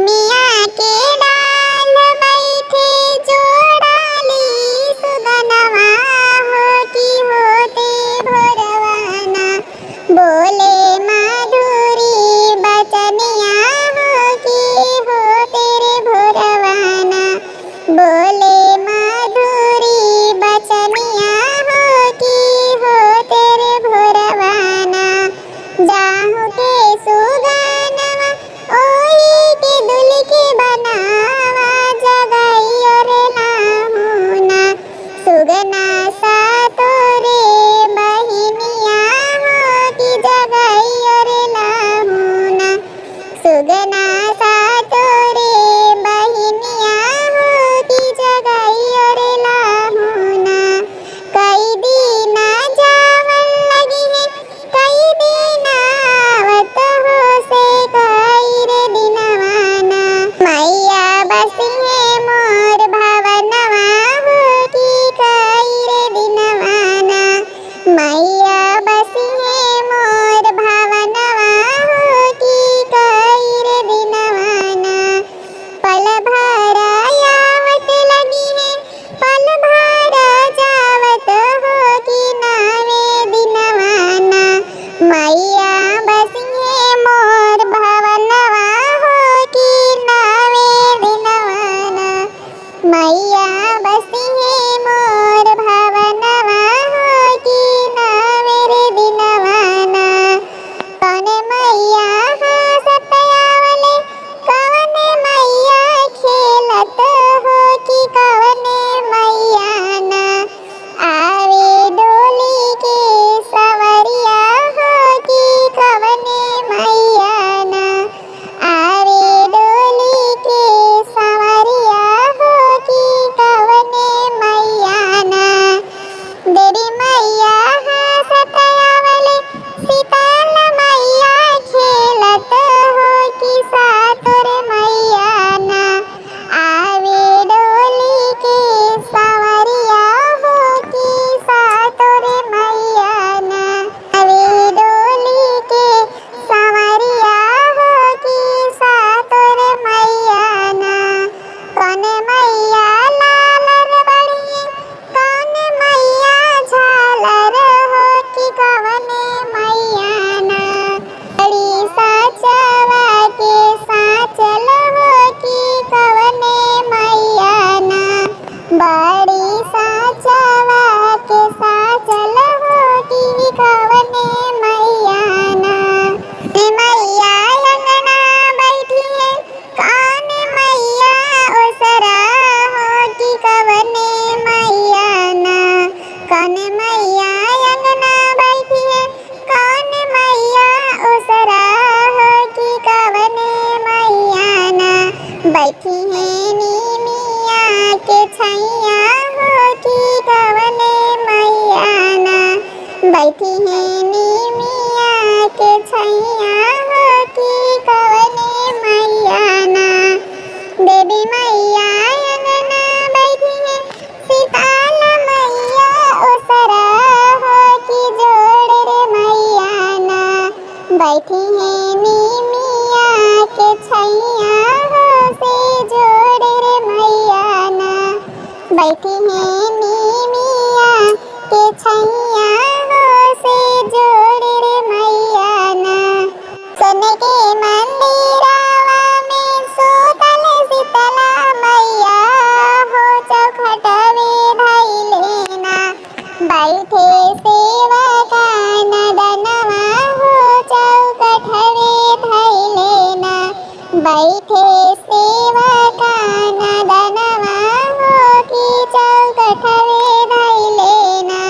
मिया के डाल बैठे जोड़ाली सुगनवा हो कि होते भोरवाना बोले माधुरी बचनिया हो कि होते रे भोरवाना बोले माधुरी बचनिया हो कि होते रे भोरवाना जाहु के सुगनवा ओही के दुल के बनावा जगाई और लाहुना सुगना सा तोरे बहिनिया हो कि जगाई और लाहुना सुगना सा तोरे बहिनिया हो कि जगाई और लाहुना कई दीना जावन लगी है कई दीना आवत हो से कई रे दिनवाना मैया बसी है मोर भवनवा हो कि कई रे दिनवाना मैया बसी है मोर भवनवा हो कि कई रे दिनवाना पल भर आवत लगी है पल भर जावत हो कि नावे दिनवाना मैया बसी है मोर भवनवा हो कि नावे दिनवाना मैया बसी है मोर भवनवा हो कि नावे रे दिनवाना कौन मैया हंसत आवले कौन मैया खेलत हो कि कौन मैया ना आवे डोली के सवरिया हो कि कौन मैया ना आवे डोली के सवरिया हो कि कौन मैया ना देवी मैया हंसत आवले शीतल मैया खेलत हो कि सातुर मैया ना आवे डोली के सवरिया हो कि सातुर मैया ना आवे डोली के सवरिया हो कि सातुर मैया ना कौन मैया लालर बड़ी कौन मैया झालर हो कि कौन मैया ना बड़ी साचवा के साचल हो कि कौन मैया ना बड़ी साचवा के साचल हो कि कौन मैया ना मैया अंगना बैठी है कौन मैया ओसरा हो कि कौन मैया ना कौन मैया अंगना बैठी है कौन मैया ओसरा हो कि कौन मैया ना बैठी है नीमिया के छैया हो कि कौन मैया ना बैठी है नीमिया के छैया हो कि कौन मैया ना देवी मैया अंगना बैठी है शीतल मैया ओसरा हो कि जोड़ रे मैया ना बैठी है नीमिया के छैया हो से जोड़ रे मैया ना बैठी है नीमिया के छैया हो से जोड़ रे मैया ना सन के मंदिरवा में सुतल शीतला मैया हो चौखटवे धइले ना बैठे सेवका नदनवा हो चौखटवे धइले ना बैठे सेवका नदनवा हो कि चौखटवे धइले ना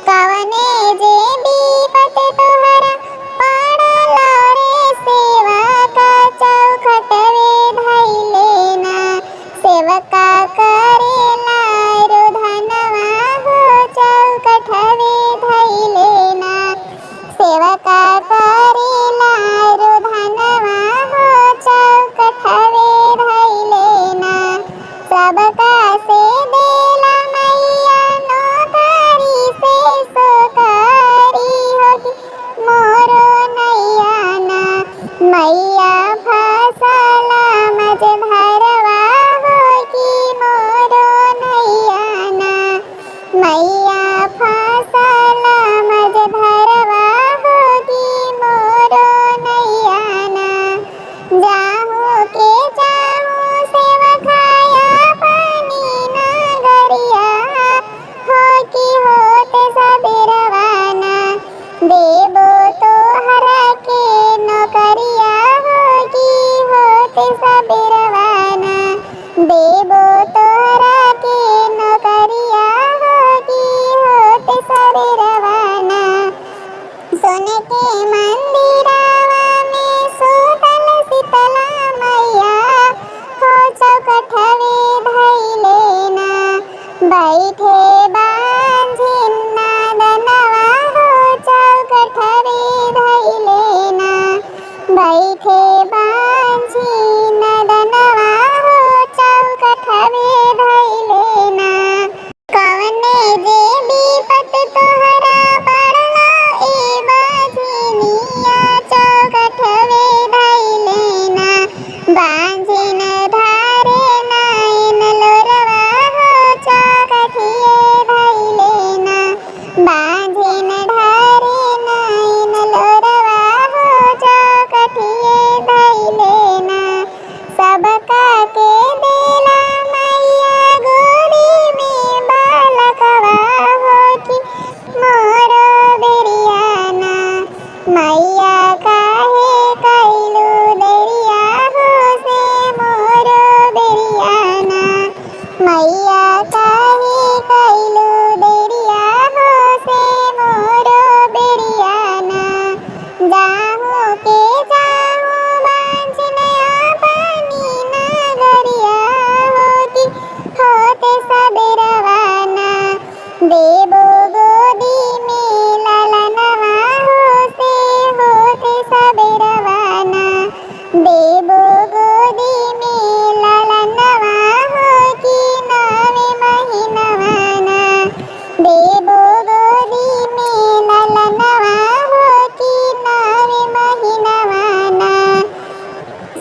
कवने जे विपत तोहरा पड़ल रे सेवका चौखटवे धइले ना सेवका करेला रुधनवा हो चौखटवे धइले ना सेवका करेला रुधनवा हो चौखटवे धइले मझधारवा होगी मोरो नैयाना मैया फसल मझधारवा होगी मोरो नैयाना जाहूँ के जाहूँ सेवकाया पानी नगरिया होगी होते सबेरवाना देबो तो हरा के नौकरिया होगी होते सबेरवाना देबो तो हरा के नौकरिया होगी होते सबेरवाना सोने के मंदिरवा में सुतल शीतला मैया हो चौकठवे धैलेना बैठे बांझिन नादनवा हो चौकठवे धैलेना बैठे बांझिन नादनवा हो चौकठवे धैलेना कवने जे विपत तोहरा पड़ला ए बाझिनिया चौकठवे धैलेना बांझिन धारे नाइन लोरवा हो चौकठिए धैलेना बांझिन धारे नाइन लोरवा हो चौकठिए धैलेना सबका के देला मैया गोदी में बालकवा होगी मोरो बेरियाना मैया काहे कैलू देरिया हो से मोरो बेरियाना मैया काहे कैलू देरिया हो से मोरो बेरियाना जाहूँ के जाहूँ बांझनिया पानी नगरिया होगी होते सबेरवाना देबो गोदी में ललनवा हो से होते सबेरवाना देबो गोदी में ललनवा होगी नवे महीनवाना देबो गोदी में ललनवा होगी नवे महीनवाना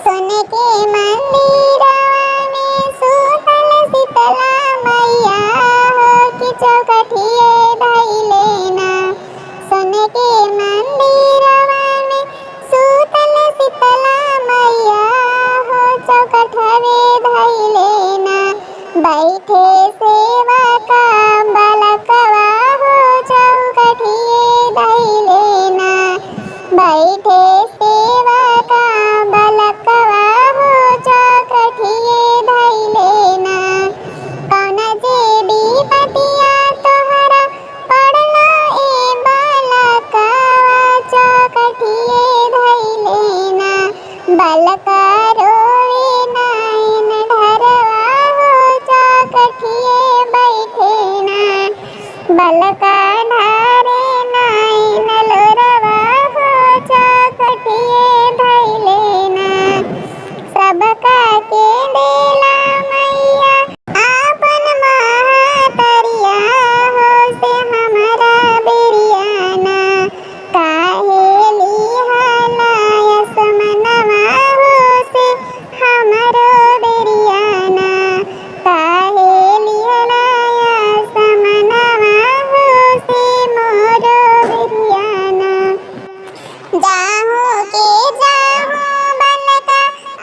सोने के मंदिरवा में सुतल शीतला मैया होगी चौकठिए धैलेना सोने के मंदिरवा में सुतल शीतला मैया हो चौकठवे धैलेना बैठे सेवका बालकवा हो चौकठिए धैलेना बैठे सेवका बालकवा हो चौकठिए धैलेना कौना जे विपतिया तोहरा पड़ला ए बालकवा चौकठिए धैलेना बालका रोवे नाइन ढरवा हो चौकठिए बैठेना बालका ढारे नाइन लोरवा हो चौकठिए धैलेना सबका के देला मैया आपन महातरिया हो से हमारा बेरियाना काहे लिहाला यसमनवा हो से हमारो बेरियाना काहे लिहाला यसमनवा हो से मोरो बेरियाना जाहूँ के जाहूँ बालका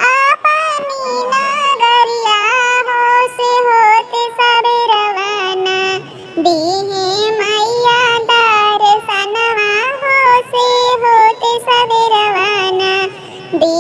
आपनी नगरिया हो से होते सबेरवाना दीहे मैया दर्शनवा हो से होते सबेरवाना दी